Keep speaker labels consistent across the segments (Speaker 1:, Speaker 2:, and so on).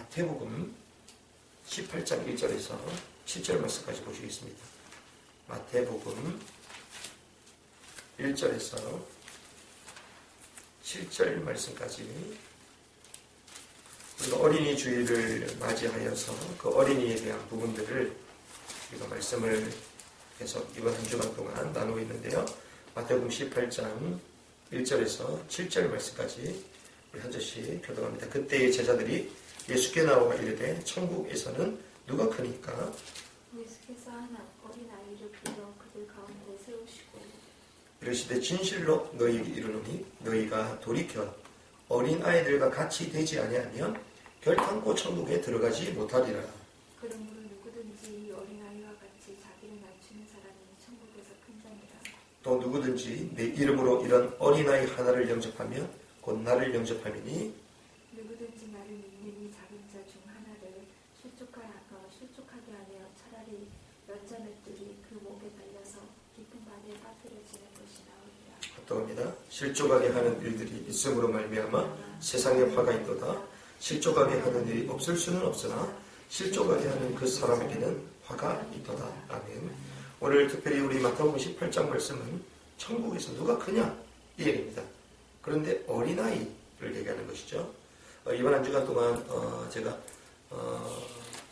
Speaker 1: 마태복음 18장 1절에서 7절 말씀까지 보시겠습니다. 마태복음 1절에서 7절 말씀까지 우리가 어린이 주일을 맞이하여서 그 어린이에 대한 부분들을 우리가 말씀을 계속 이번 한 주간 동안 나누고 있는데요. 마태복음 18장 1절에서 7절 말씀까지 우리 한 절씩 교독합니다. 그때의 제자들이 예수께 나와 이르되 천국에서는 누가 크니까?
Speaker 2: 예수께서 하나 어린아이를 불러 그들 가운데 세우시고
Speaker 1: 이르시되 진실로 너희에게 이르노니 너희가 돌이켜 어린아이들과 같이 되지 아니하면 결탄코 천국에 들어가지 못하리라.
Speaker 2: 그러므로 누구든지 이 어린아이와 같이 자기를 낮추는 사람이 천국에서 큰 자니라.
Speaker 1: 또 누구든지 내 이름으로 이런 어린아이 하나를 영접하면 곧 나를 영접함이니
Speaker 2: 누구든지 나를 믿는 이 작은 자 중 하나를 실족하게 하며 차라리 연자맷들이 그 목에 달려서 깊은 바다에 빠뜨려지는 것이 나오리라.
Speaker 1: 어떠합니다. 실족하게 하는 일들이 있음으로 말미암아 세상에 화가 있도다. 실족하게 하는 일이 없을 수는 없으나 실족하게 하는 그 사람에게는 화가 있도다. 아멘. 오늘 특별히 우리 마태복음 18장 말씀은 천국에서 누가 크냐 이 얘기입니다. 그런데 어린아이를 얘기하는 것이죠. 이번 한 주간 동안 제가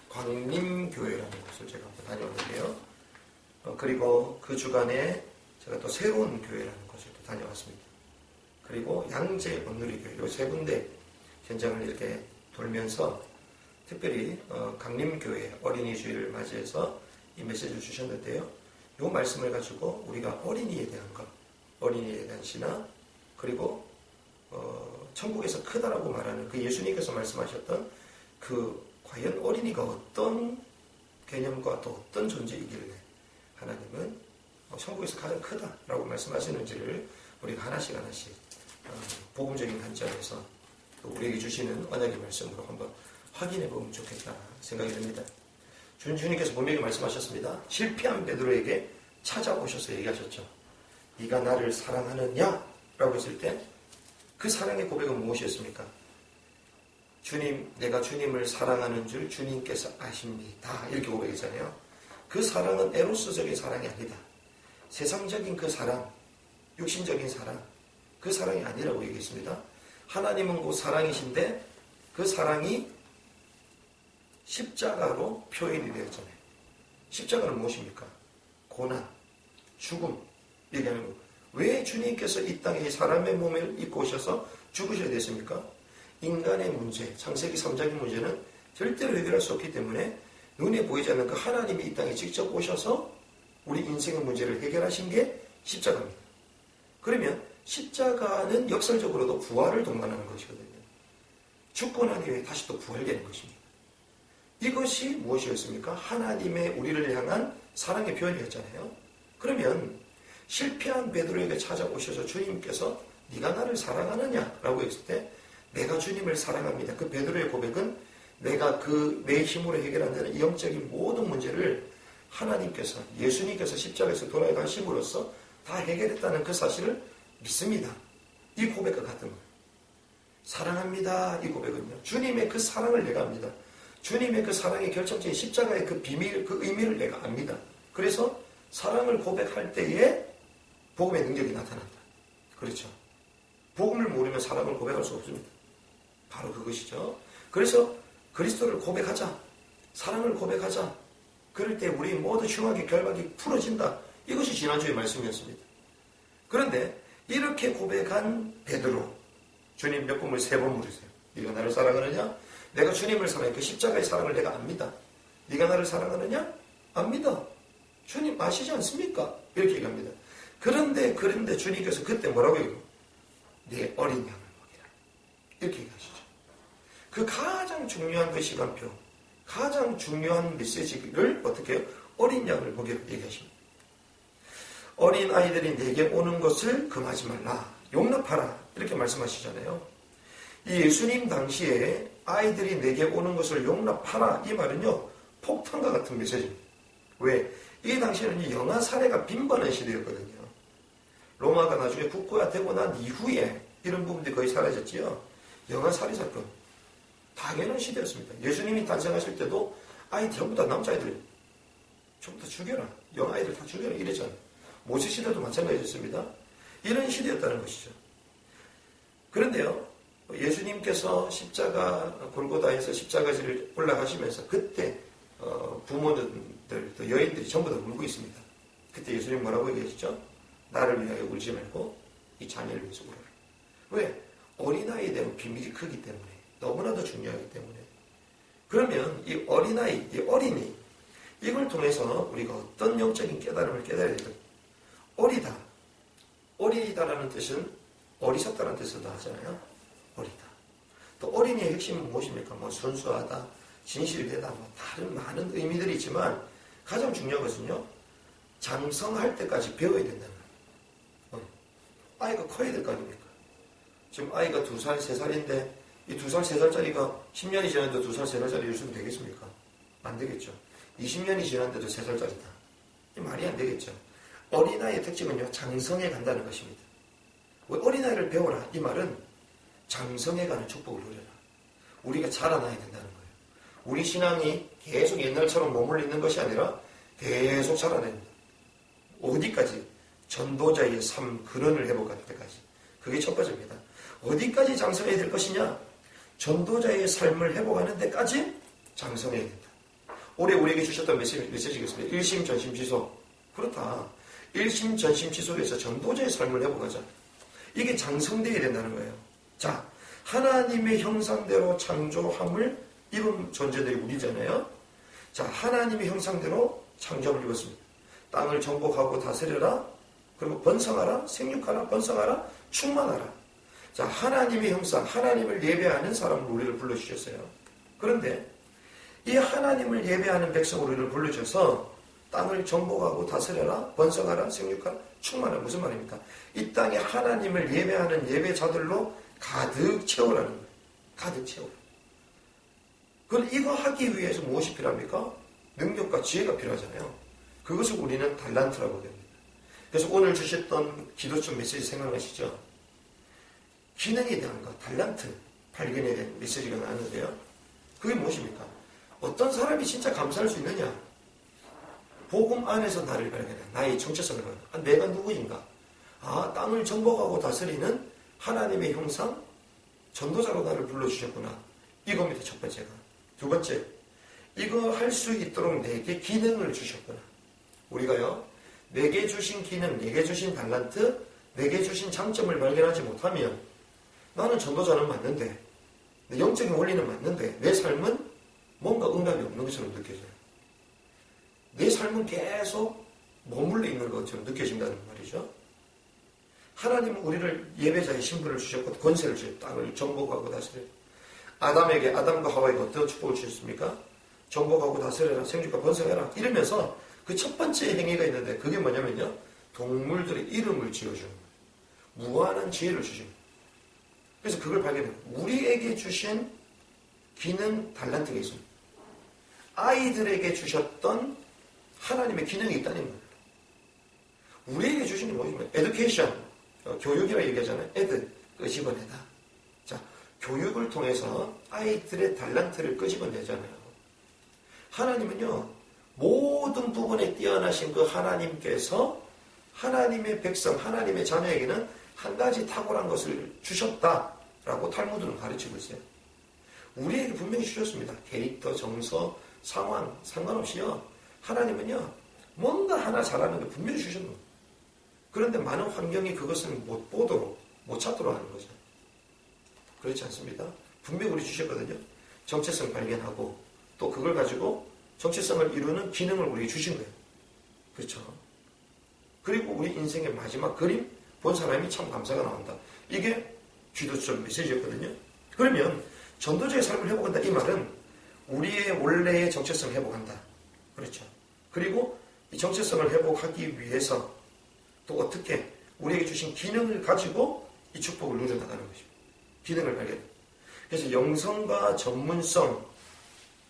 Speaker 1: 광림교회라는 곳을 제가 한번 다녀왔는데요. 그리고 그 주간에 제가 또 새로운 교회라는 곳을 또 다녀왔습니다. 그리고 양재 온누리교회 이 세 군데 현장을 이렇게 돌면서 특별히 강림교회 어린이 주일을 맞이해서 이 메시지를 주셨는데요. 이 말씀을 가지고 우리가 어린이에 대한 것, 어린이에 대한 신앙, 그리고 천국에서 크다라고 말하는 그 예수님께서 말씀하셨던 그 과연 어린이가 어떤 개념과 또 어떤 존재이길래 하나님은 천국에서 가장 크다라고 말씀하시는지를 우리가 하나씩 복음적인 관점에서 또 우리에게 주시는 언약의 말씀으로 한번 확인해 보면 좋겠다 생각이 듭니다. 주님께서 분명히 말씀하셨습니다. 실패한 베드로에게 찾아오셔서 얘기하셨죠. 네가 나를 사랑하느냐? 라고 했을 때 그 사랑의 고백은 무엇이었습니까? 주님, 내가 주님을 사랑하는 줄 주님께서 아십니다. 이렇게 고백했잖아요. 그 사랑은 에로스적인 사랑이 아니다. 세상적인 그 사랑, 육신적인 사랑, 그 사랑이 아니라고 얘기했습니다. 하나님은 그 사랑이신데 그 사랑이 십자가로 표현이 되었잖아요. 십자가는 무엇입니까? 고난, 죽음 얘기하는 거. 왜 주님께서 이 땅에 사람의 몸을 입고 오셔서 죽으셔야 됐습니까? 인간의 문제, 창세기 3장의 문제는 절대로 해결할 수 없기 때문에 눈에 보이지 않는 그 하나님이 이 땅에 직접 오셔서 우리 인생의 문제를 해결하신 게 십자가입니다. 그러면 십자가는 역설적으로도 부활을 동반하는 것이거든요. 죽고 난 이후에 다시 또 부활되는 것입니다. 이것이 무엇이었습니까? 하나님의 우리를 향한 사랑의 표현이었잖아요. 그러면 실패한 베드로에게 찾아오셔서 주님께서 네가 나를 사랑하느냐? 라고 했을 때 내가 주님을 사랑합니다. 그 베드로의 고백은 내가 내 힘으로 해결 안 되는 영적인 모든 문제를 하나님께서 예수님께서 십자가에서 돌아가심으로써 다 해결했다는 그 사실을 믿습니다. 이 고백과 같은 거예요. 사랑합니다. 이 고백은요. 주님의 그 사랑을 내가 압니다. 주님의 그 사랑의 결정적인 십자가의 그 비밀, 그 의미를 내가 압니다. 그래서 사랑을 고백할 때에 복음의 능력이 나타난다. 그렇죠. 복음을 모르면 사랑을 고백할 수 없습니다. 바로 그것이죠. 그래서 그리스도를 고백하자. 사랑을 고백하자. 그럴 때 우리 모두 흉악의 결박이 풀어진다. 이것이 지난주의 말씀이었습니다. 그런데 이렇게 고백한 베드로, 주님 몇 번을 세 번 물으세요. 네가 나를 사랑하느냐? 내가 주님을 사랑해. 그 십자가의 사랑을 내가 압니다. 네가 나를 사랑하느냐? 압니다. 주님 아시지 않습니까? 이렇게 얘기합니다. 그런데 주님께서 그때 뭐라고 얘기해요? 네 어린 양을 먹이라. 이렇게 얘기하시죠. 그 가장 중요한 그 시간표, 가장 중요한 메시지를 어떻게 해요? 어린 양을 먹이라 얘기하십니다. 어린 아이들이 내게 오는 것을 금하지 말라. 용납하라. 이렇게 말씀하시잖아요. 이 예수님 당시에 아이들이 내게 오는 것을 용납하라. 이 말은요. 폭탄과 같은 메시지입니다. 왜? 이 당시에는 영아 살해가 빈번한 시대였거든요. 로마가 나중에 국가가 되고 난 이후에 이런 부분들이 거의 사라졌지요. 영아 살해 사건. 당연한 시대였습니다. 예수님이誕生하실 때도 아이 전부 다 남자아이들 전부 다 죽여라. 영아이들 다 죽여라. 이랬잖아요. 모세 시대도 마찬가지였습니다. 이런 시대였다는 것이죠. 그런데요, 예수님께서 십자가 골고다에서 십자가지를 올라가시면서 그때 부모들, 또 여인들이 전부 다 울고 있습니다. 그때 예수님 뭐라고 얘기하시죠? 나를 위하여 울지 말고 이 자녀를 위해서 울어라. 왜? 어린아이에 대한 비밀이 크기 때문에, 너무나도 중요하기 때문에. 그러면 이 어린아이, 이 어린이, 이걸 통해서 우리가 어떤 영적인 깨달음을 깨달아야 될까? 어리다. 어리다라는 뜻은 어리석다는 뜻으로 하잖아요. 어리다. 또 어린이의 핵심은 무엇입니까? 뭐 순수하다, 진실되다, 뭐 다른 많은 의미들이 있지만 가장 중요한 것은요, 장성할 때까지 배워야 된다는 거예요. 아이가 커야 될 거 아닙니까? 지금 아이가 2살, 3살인데 이 2살, 3살짜리가 10년이 지났는데 2살, 3살짜리 유수는 되겠습니까? 안 되겠죠. 20년이 지났는데도 3살짜리다. 이 말이 안 되겠죠. 어린아이의 특징은요, 장성해 간다는 것입니다. 왜 어린아이를 배워라? 이 말은 장성해 가는 축복을 누려라. 우리가 자라나야 된다는 거예요. 우리 신앙이 계속 옛날처럼 머물러 있는 것이 아니라 계속 자라나야 된다. 어디까지? 전도자의 삶 근원을 회복할 때까지. 그게 첫 번째입니다. 어디까지 장성해야 될 것이냐? 전도자의 삶을 회복하는 데까지 장성해야 된다. 올해 우리에게 주셨던 메시지겠습니다. 일심전심지소. 그렇다. 일심전심지소에서 전도자의 삶을 회복하자. 이게 장성되어야 된다는 거예요. 자, 하나님의 형상대로 창조함을 입은 존재들이 우리잖아요. 자, 하나님의 형상대로 창조함을 입었습니다. 땅을 정복하고 다스려라. 그리고 번성하라. 생육하라. 번성하라. 충만하라. 자, 하나님의 형상, 하나님을 예배하는 사람을 우리를 불러주셨어요. 그런데 이 하나님을 예배하는 백성을 우리를 불러주셔서 땅을 정복하고 다스려라, 번성하라, 생육하라, 충만하라. 무슨 말입니까? 이 땅에 하나님을 예배하는 예배자들로 가득 채우라는 거예요. 가득 채우라. 그럼 이거 하기 위해서 무엇이 필요합니까? 능력과 지혜가 필요하잖아요. 그것을 우리는 달란트라고 합니다. 그래서 오늘 주셨던 기도점 메시지 생각나시죠? 기능에 대한 것, 달란트 발견에 대한 메시지가 나왔는데요. 그게 무엇입니까? 어떤 사람이 진짜 감사할 수 있느냐? 복음 안에서 나를 발견해. 나의 정체성을 발견해. 아, 내가 누구인가? 아, 땅을 정복하고 다스리는 하나님의 형상, 전도자로 나를 불러주셨구나. 이겁니다, 첫 번째가. 두 번째, 이거 할 수 있도록 내게 기능을 주셨구나. 우리가요, 내게 주신 기능, 내게 주신 달란트, 내게 주신 장점을 발견하지 못하면 나는 전도자는 맞는데, 내 영적인 원리는 맞는데, 내 삶은 뭔가 응답이 없는 것처럼 느껴져요. 내 삶은 계속 머물러 있는 것처럼 느껴진다는 말이죠. 하나님은 우리를 예배자의 신분을 주셨고 권세를 주셨고 땅을 정복하고 다스려. 아담에게, 아담과 하와에게 어떤 축복을 주셨습니까? 정복하고 다스려라, 생육과 번성해라 이러면서 그 첫 번째 행위가 있는데 그게 뭐냐면요, 동물들의 이름을 지어주는 거예요. 무한한 지혜를 주십니다. 그래서 그걸 발견해요. 우리에게 주신 기능, 달란트가 있습니다. 아이들에게 주셨던 하나님의 기능이 있다는 거예요. 우리에게 주신 게 뭐냐면 education, 교육이라고 얘기하잖아요. 에드, 끄집어내다. 자, 교육을 통해서 아이들의 달란트를 끄집어내잖아요. 하나님은요, 모든 부분에 뛰어나신 그 하나님께서 하나님의 백성, 하나님의 자녀에게는 한 가지 탁월한 것을 주셨다라고 탈무드는 가르치고 있어요. 우리에게 분명히 주셨습니다. 캐릭터, 정서, 상황 상관없이요. 하나님은요, 뭔가 하나 잘하는 게 분명히 주셨는 거예요. 그런데 많은 환경이 그것을 못 보도록, 못 찾도록 하는 거죠. 그렇지 않습니다. 분명히 우리 주셨거든요. 정체성 발견하고 또 그걸 가지고 정체성을 이루는 기능을 우리에게 주신 거예요. 그렇죠. 그리고 우리 인생의 마지막 그림 본 사람이 참 감사가 나온다. 이게 기도처럼 메시지였거든요. 그러면 전도자의 삶을 회복한다. 이 말은 우리의 원래의 정체성을 회복한다. 그렇죠. 그리고 이 정체성을 회복하기 위해서 또 어떻게 우리에게 주신 기능을 가지고 이 축복을 누려나가는 것입니다. 기능을 발견. 그래서 영성과 전문성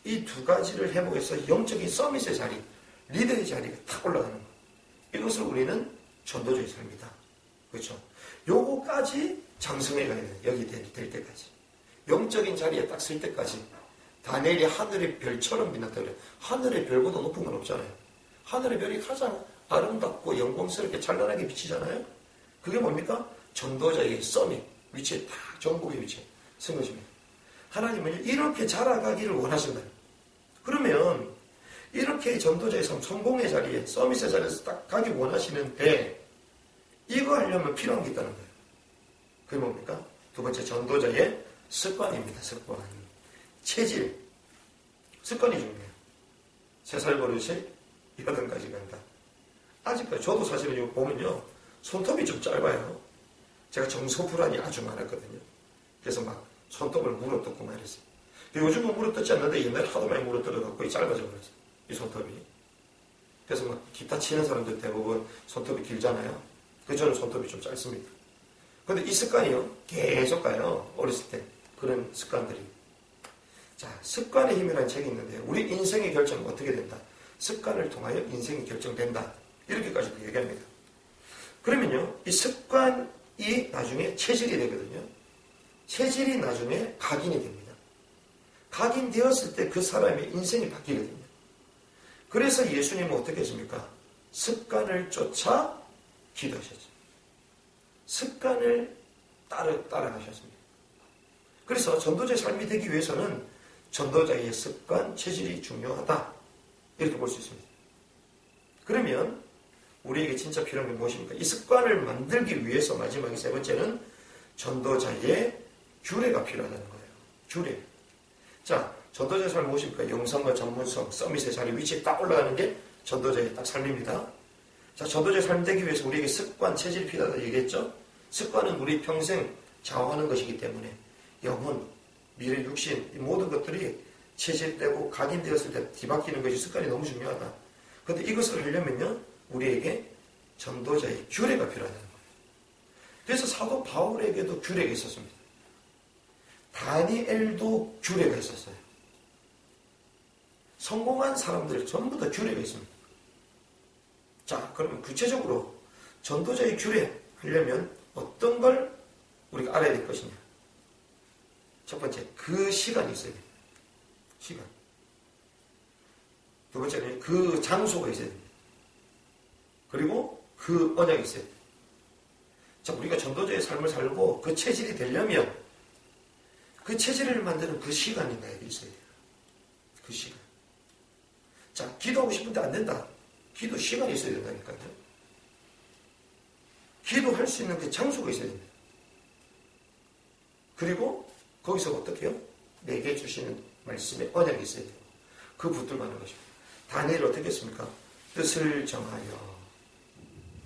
Speaker 1: 이 두 가지를 회복해서 영적인 서밋의 자리, 리더의 자리가 탁 올라가는 것. 이것을 우리는 전도자의 삶이다. 그렇죠. 요거까지 장성해 가야 돼요. 여기 될 때까지. 영적인 자리에 딱 설 때까지 다니엘이 하늘의 별처럼 빛났다 그래요. 하늘의 별보다 높은 건 없잖아요. 하늘의 별이 가장 아름답고 영광스럽게 찬란하게 비치잖아요. 그게 뭡니까? 전도자의 서밋 위치에 딱 전국의 위치에 선 것입니다. 하나님은 이렇게 자라가기를 원하신다. 그러면 이렇게 전도자의 삶, 성공의 자리에, 서밋의 자리에서 딱 가기 원하시는데 이거 하려면 필요한 게 있다는 거예요. 그게 뭡니까? 두 번째, 전도자의 습관입니다. 습관. 체질. 습관이 중요해요. 3살 버릇이 8까지 간다. 아직까지 저도 사실은 이거 보면요. 손톱이 좀 짧아요. 제가 정소불안이 아주 많았거든요. 그래서 막 손톱을 물어뜯고 말했어요. 요즘은 물어뜯지 않는데 옛날에 하도 많이 물어뜯어갖고 짧아져 버렸어요. 이 손톱이. 그래서 막 기타 치는 사람들 대부분 손톱이 길잖아요. 그래서 저는 손톱이 좀 짧습니다. 근데 이 습관이요. 계속 가요. 어렸을 때. 그런 습관들이. 자, 습관의 힘이라는 책이 있는데 우리 인생의 결정은 어떻게 된다? 습관을 통하여 인생이 결정된다. 이렇게까지도 얘기합니다. 그러면요. 이 습관이 나중에 체질이 되거든요. 체질이 나중에 각인이 됩니다. 각인되었을 때 그 사람의 인생이 바뀌거든요. 그래서 예수님은 어떻게 했습니까? 습관을 쫓아 기도하셨죠. 습관을 따라가셨습니다. 그래서 전도자의 삶이 되기 위해서는 전도자의 습관, 체질이 중요하다. 이렇게 볼 수 있습니다. 그러면 우리에게 진짜 필요한 게 무엇입니까? 이 습관을 만들기 위해서 마지막에 세 번째는 전도자의 규례가 필요하다는 거예요. 규례. 자, 전도자의 삶이 무엇입니까? 영성과 전문성, 서밋의 자리 위치에 딱 올라가는 게 전도자의 딱 삶입니다. 자, 전도자의 삶 되기 위해서 우리에게 습관, 체질이 필요하다 얘기했죠? 습관은 우리 평생 좌우하는 것이기 때문에 영혼, 미래, 육신 이 모든 것들이 체질되고 각인되었을 때 뒤바뀌는 것이 습관이 너무 중요하다. 그런데 이것을 하려면요. 우리에게 전도자의 규례가 필요하다는 거예요. 그래서 사도 바울에게도 규례가 있었습니다. 다니엘도 규례가 있었어요. 성공한 사람들 전부 다 규례가 있습니다. 자, 그러면 구체적으로 전도자의 규례 하려면 어떤 걸 우리가 알아야 될 것이냐. 첫 번째, 그 시간이 있어야 됩니다. 시간. 두 번째는 그 장소가 있어야 됩니다. 그리고 그 언약이 있어야 됩니다. 자, 우리가 전도자의 삶을 살고 그 체질이 되려면 그 체질을 만드는 그 시간이 나에게 있어야 돼요. 그 시간. 자, 기도하고 싶은데 안 된다. 기도 시간이 있어야 된다니까요. 기도할 수 있는 그 장소가 있어야 됩니다. 그리고 거기서 어떻게 해요? 내게 주시는 말씀의 언약이 있어야 돼요. 그 붙들고 것입니다. 다니엘이 어떻게 했습니까? 뜻을 정하여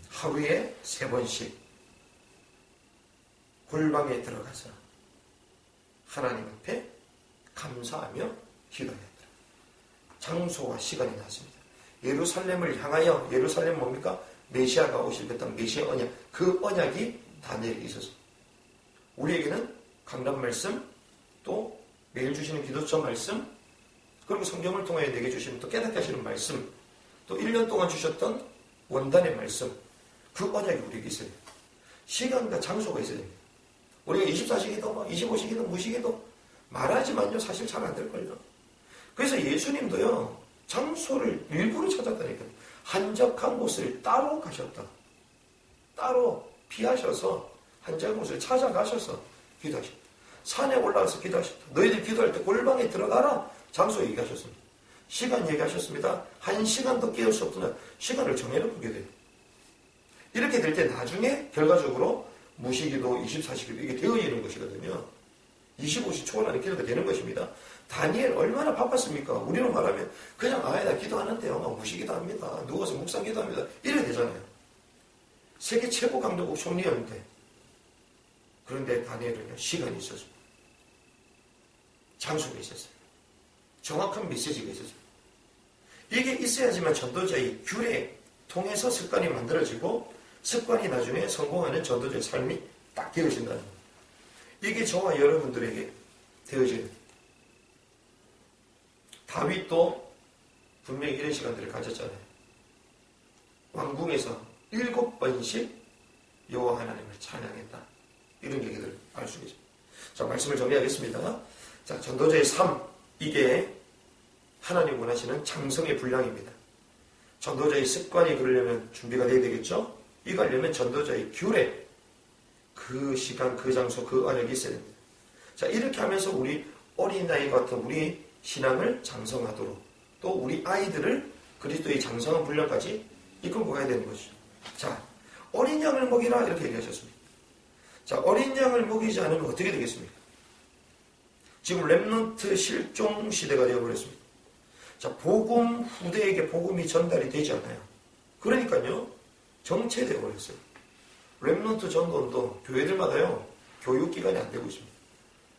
Speaker 1: 하루에 3번씩 골방에 들어가서 하나님 앞에 감사하며 기도해야 돼요. 장소와 시간이 나왔습니다. 예루살렘을 향하여, 예루살렘 뭡니까? 메시아가 오실 그 땅, 메시아 언약, 그 언약이 다니엘에게 있었습니다. 우리에게는 강단 말씀, 또 매일 주시는 기도처 말씀, 그리고 성경을 통하여 내게 주시는 또 깨닫게 하시는 말씀, 또 1년 동안 주셨던 원단의 말씀, 그 언약이 우리에게 있어야 돼요. 시간과 장소가 있어야 됩니다. 우리가 24시기도, 25시기도, 무시기도 말하지만요, 사실 잘 안 될걸요. 그래서 예수님도요, 장소를 일부러 찾았다니까요. 한적한 곳을 따로 가셨다. 따로 피하셔서 한적한 곳을 찾아가셔서 기도하셨다. 산에 올라가서 기도하셨다. 너희들 기도할 때 골방에 들어가라. 장소 얘기하셨습니다. 시간 얘기하셨습니다. 1시간도 깨울 수 없으나 시간을 정해놓고 기도해요. 이렇게 될 때 나중에 결과적으로 무시기도, 24시기도 이게 되어지는 것이거든요. 25시 초월하는 기도가 되는 것입니다. 다니엘 얼마나 바빴습니까? 우리는 말하면 그냥 나 기도하는데요. 무시기도 합니다. 누워서 묵상기도 합니다. 이래 되잖아요. 세계 최고 강대국 총리였는데 그런데 다니엘은요. 시간이 있었습니다. 장소가 있었어요. 정확한 메시지가 있었어요. 이게 있어야지만 전도자의 규례 통해서 습관이 만들어지고 습관이 나중에 성공하는 전도자의 삶이 딱 되어진다는 겁니다. 이게 저와 여러분들에게 되어져야 됩니다. 다윗도 분명히 이런 시간들을 가졌잖아요. 왕궁에서 7번씩 여호와 하나님을 찬양했다. 이런 얘기들을 알 수 있습니다. 자, 말씀을 정리하겠습니다. 자, 전도자의 삶, 이게 하나님 원하시는 장성의 분량입니다. 전도자의 습관이 그러려면 준비가 돼야 되겠죠? 이거 하려면 전도자의 규례, 그 시간, 그 장소, 그 언역이 있어야 됩니다. 자, 이렇게 하면서 우리 어린아이 같은 우리 신앙을 장성하도록 또 우리 아이들을 그리스도의 장성한 분량까지 이끌고 가야 되는 것이죠. 자, 어린 양을 먹이라 이렇게 얘기하셨습니다. 자, 어린 양을 먹이지 않으면 어떻게 되겠습니까? 지금 렘넌트 실종 시대가 되어버렸습니다. 자, 복음 후대에게 복음이 전달이 되지 않아요. 그러니까요, 정체되어 버렸어요. 렘넌트 전도도 교회들마다요, 교육기관이 안 되고 있습니다.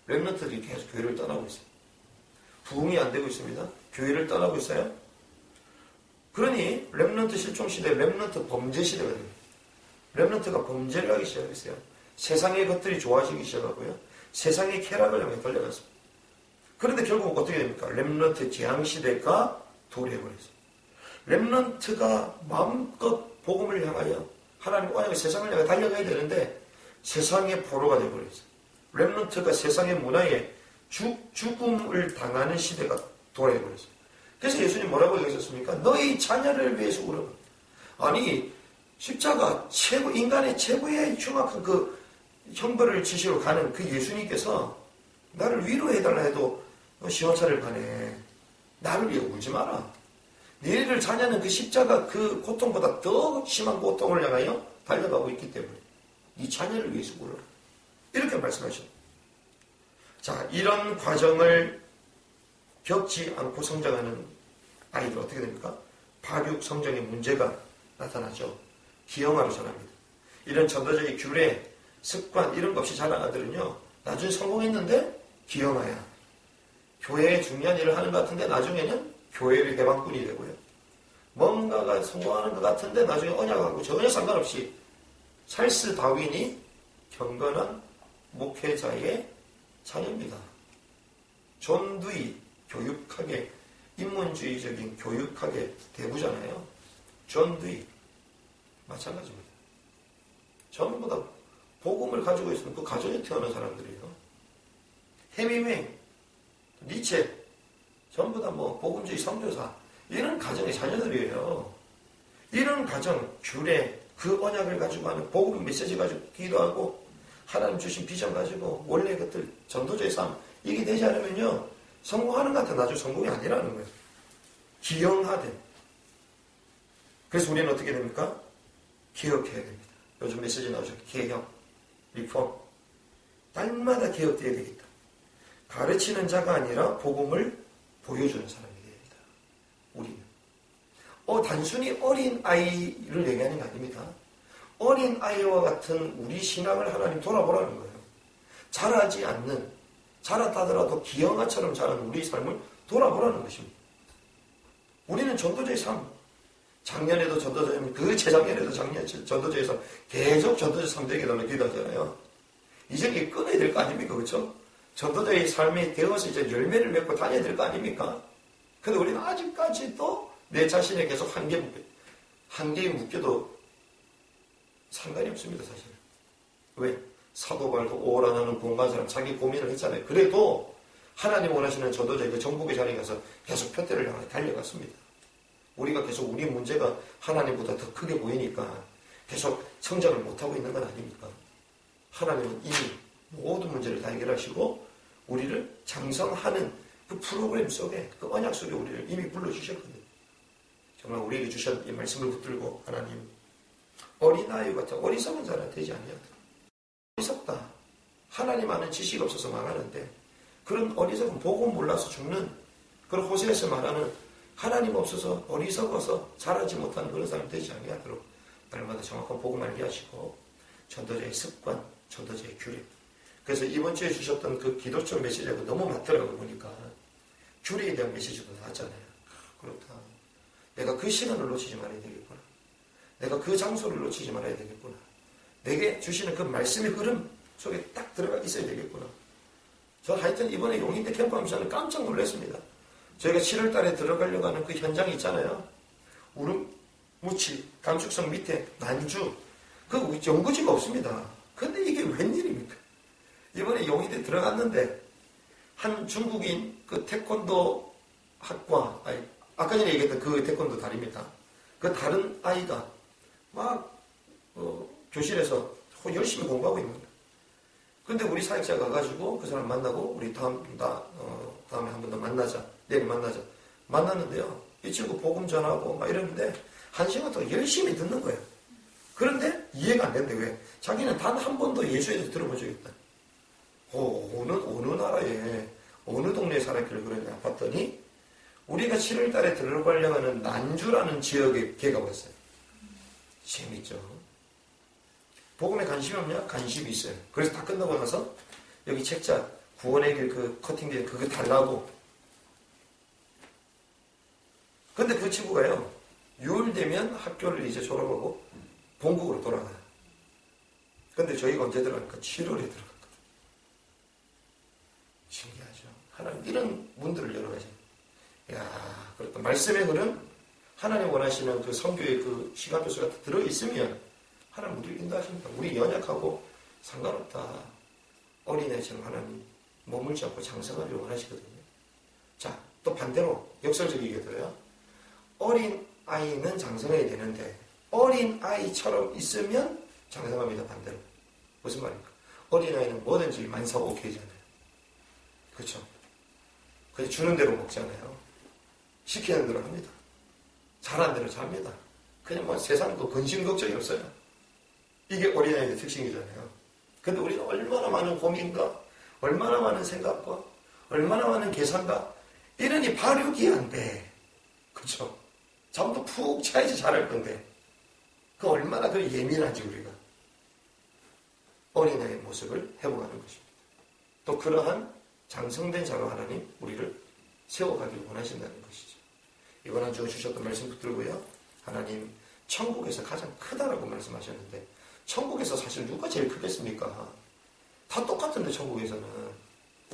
Speaker 1: 렘넌트들이 계속 교회를 떠나고 있어요. 부흥이 안 되고 있습니다. 교회를 떠나고 있어요. 그러니 렘넌트 실종 시대, 렘넌트 범죄 시대가 됩니다. 렘넌트가 범죄를 하기 시작했어요. 세상의 것들이 좋아지기 시작하고요. 세상의 쾌락을 향해 달려갔습니다. 그런데 결국 어떻게 됩니까? 렘넌트 재앙 시대가 도래해버렸어요. 렘넌트가 마음껏 복음을 향하여 하나님 언약의 세상을 향해 달려가야 되는데 세상의 포로가 되어버렸어요. 렘넌트가 세상의 문화에 죽음을 당하는 시대가 도래해버렸어요. 그래서 예수님 뭐라고 얘기하셨습니까? 너희 자녀를 위해서 울어라. 아니, 십자가 최고, 인간의 최고의 흉악한 그 형벌을 지시로 가는 그 예수님께서 나를 위로해달라 해도 너 시원차를 가네. 나를 위해 울지 마라. 너희들 자녀는 그 십자가 그 고통보다 더 심한 고통을 향하여 달려가고 있기 때문에 네 자녀를 위해서 울어라. 이렇게 말씀하셨습니다. 자, 이런 과정을 겪지 않고 성장하는 아이들 어떻게 됩니까? 파육 성장의 문제가 나타나죠. 기형아로 전합니다. 이런 전도자의 규례, 습관 이런 것 없이 자란 아들은요, 나중에 성공했는데 기형아야. 교회에 중요한 일을 하는 것 같은데 나중에는 교회의 해방꾼이 되고요. 뭔가가 성공하는 것 같은데 나중에 언약하고 전혀 상관없이 찰스 다윈이 경건한 목회자의 자녀입니다. 존 두이 교육학의 인문주의적인 교육학의 대부잖아요. 존 두이 마찬가지입니다. 전부 다 복음을 가지고 있으면 그 가정에 태어난 사람들이에요. 헤밍웨이, 니체 전부 다 뭐 복음주의 선교사 이런 가정의 자녀들이에요. 이런 가정, 규례, 그 언약을 가지고 하는 복음 메시지 가지고 기도하고 하나님 주신 비전 가지고 원래 것들 전도자의 삶 이게 되지 않으면요 성공하는 것 같아 나중에 성공이 아니라는 거예요. 기형화된. 그래서 우리는 어떻게 됩니까? 개혁해야 됩니다. 요즘 메시지 나오죠. 개혁, 리폼. 날마다 개혁돼야 되겠다. 가르치는 자가 아니라 복음을 보여주는 사람이 돼야 됩니다. 우리는. 단순히 어린 아이를 얘기하는 게 아닙니다. 어린 아이와 같은 우리 신앙을 하나님 돌아보라는 거예요. 자라지 않는, 자랐다더라도 기형아처럼 자란 우리 삶을 돌아보라는 것입니다. 우리는 전도자의 삶, 작년에도 전도자였면 그 재작년에도 전도자의 삶, 계속 전도자 삶 되게 달라고 기도하잖아요. 이제 이게 끊어야 될 거 아닙니까? 그렇죠? 전도자의 삶이 되어서 이제 열매를 맺고 다녀야 될 거 아닙니까? 근데 우리는 아직까지도 내 자신에 계속 한계에 묶여도 상관이 없습니다, 사실. 왜? 사도 발도 오라나는 공간 사람 자기 고민을 했잖아요. 그래도 하나님 원하시는 전도자의 그 정복의 자리에 가서 계속 표대를 향해 달려갔습니다. 우리가 계속 우리 문제가 하나님보다 더 크게 보이니까 계속 성장을 못하고 있는 건 아닙니까? 하나님은 이미 모든 문제를 다 해결하시고 우리를 장성하는 그 프로그램 속에 그 언약 속에 우리를 이미 불러주셨거든요. 정말 우리에게 주신 이 말씀을 붙들고 하나님 어린아이 같은 어리석은 자는 되지 않냐. 어리석다. 하나님 아는 지식이 없어서 망하는데 그런 어리석은 복음 몰라서 죽는 그런 호세에서 말하는 하나님 없어서 어리석어서 자라지 못하는 그런 사람이 되지 않게 하도록 날마다 정확한 복음 알게 하시고 전도자의 습관, 전도자의 규례. 그래서 이번 주에 주셨던 그 기도처 메시지하고 너무 맞더라고 보니까 규례에 대한 메시지도 나왔잖아요. 그렇다. 내가 그 시간을 놓치지 말아야 되겠구나. 내가 그 장소를 놓치지 말아야 되겠구나. 내게 주시는 그 말씀의 흐름 속에 딱 들어가 있어야 되겠구나. 저 하여튼 이번에 용인대 캠프 하면서 저는 깜짝 놀랐습니다. 저희가 7월 달에 들어가려고 하는 그 현장이 있잖아요. 우름무치, 감축성 밑에 난주, 그 연구지가 없습니다. 근데 이게 웬일입니까? 이번에 용인에 들어갔는데 한 중국인 그 태권도 학과, 아니, 아까 전에 얘기했던 그 태권도 다리입니다. 그 다른 아이가 막 교실에서 열심히 공부하고 있는 거예요. 근데 우리 사역자가 가가지고 그 사람 만나고 우리 다음에 한 번 더 만나자. 내일 만나자. 만났는데요. 이 친구 복음 전하고 막 이러는데 1시간 동안 열심히 듣는 거예요. 그런데 이해가 안 된대. 왜? 자기는 단 한 번도 예수에 대해서 들어본 적이 없다. 어느 나라에 어느 동네에 살았길래 그러냐 봤더니 우리가 7월 달에 들어가려고 하는 난주라는 지역에 걔가 왔어요. 재밌죠. 복음에 관심이 없냐? 관심이 있어요. 그래서 다 끝나고 나서 여기 책자 구원의 길 그 커팅된 그거 달라고. 근데 그 친구가요. 6월 되면 학교를 이제 졸업하고 본국으로 돌아가요. 근데 저희가 언제 들어가니까 7월에 들어갔거든요. 신기하죠. 하나님 이런 문들을 열어가지고. 야, 그렇다. 말씀의 흐름, 하나님 원하시는 그 성교의 그 시간표수가 들어있으면 하나님 우리를 인도하십니다. 우리 연약하고 상관없다. 어린애처럼 하나님 머물지 않고 장성하기를 원하시거든요. 자, 또 반대로 역설적이게도요. 어린 아이는 장성해야 되는데 어린 아이처럼 있으면 장성합니다. 반대로. 무슨 말입니까? 어린 아이는 뭐든지 만사오케이잖아요. 그렇죠? 그냥 주는 대로 먹잖아요. 시키는 대로 합니다. 잘하는 대로 잡니다. 그냥 뭐 세상 그 근심 걱정이 없어요. 이게 어린아이의 특징이잖아요. 근데 우리는 얼마나 많은 고민과 얼마나 많은 생각과 얼마나 많은 계산과 이러니 발육이 안 돼. 그렇죠? 잠도 푹 자야지 잘할 건데 그 얼마나 더 예민한지 우리가 어린아이의 모습을 회복하는 것입니다. 또 그러한 장성된 자로 하나님 우리를 세워가기를 원하신다는 것이죠. 이번 한 주 주셨던 말씀 붙들고요. 하나님 천국에서 가장 크다라고 말씀하셨는데 천국에서 사실 누가 제일 크겠습니까? 다 똑같은데 천국에서는.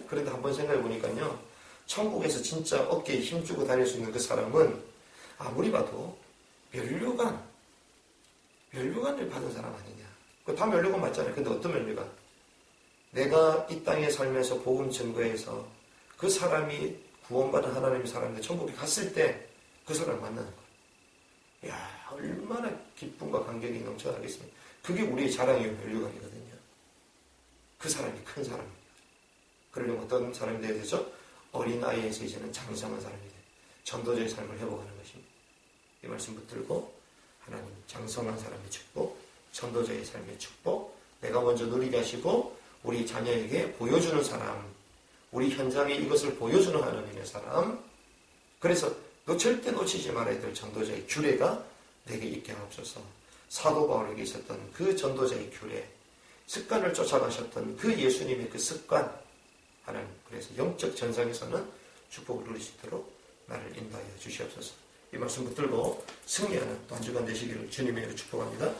Speaker 1: 그런데 한번 생각해 보니까요. 천국에서 진짜 어깨에 힘주고 다닐 수 있는 그 사람은 아무리 봐도 면류관을 받은 사람 아니냐. 다 면류관 맞잖아요. 근데 어떤 면류관? 내가 이 땅에 살면서 복음 증거해서 그 사람이 구원받은 하나님의 사람인데 천국에 갔을 때 그 사람을 만나는 거예요. 이야, 얼마나 기쁨과 감격이 넘쳐나겠습니까? 그게 우리의 자랑이요, 면류관이거든요. 그 사람이 큰 사람입니다. 그러려면 어떤 사람이 되어야 되죠? 어린아이에서 이제는 장성한 사람이 돼요. 전도자의 삶을 회복하는 것입니다. 이 말씀 붙들고 하나님 장성한 사람의 축복, 전도자의 삶의 축복, 내가 먼저 누리게 하시고 우리 자녀에게 보여주는 사람, 우리 현장에 이것을 보여주는 하나님의 사람. 그래서 절대 놓치지 말아야 될 전도자의 규례가 내게 있게 하옵소서. 사도 바울에게 있었던 그 전도자의 규례, 습관을 쫓아가셨던 그 예수님의 그 습관, 하나님 그래서 영적 전상에서는 축복을 누릴 수 있도록 나를 인도하여 주시옵소서. 이 말씀 붙들고 승리하는 또 한 주간 되시기를 주님의 이름으로 축복합니다.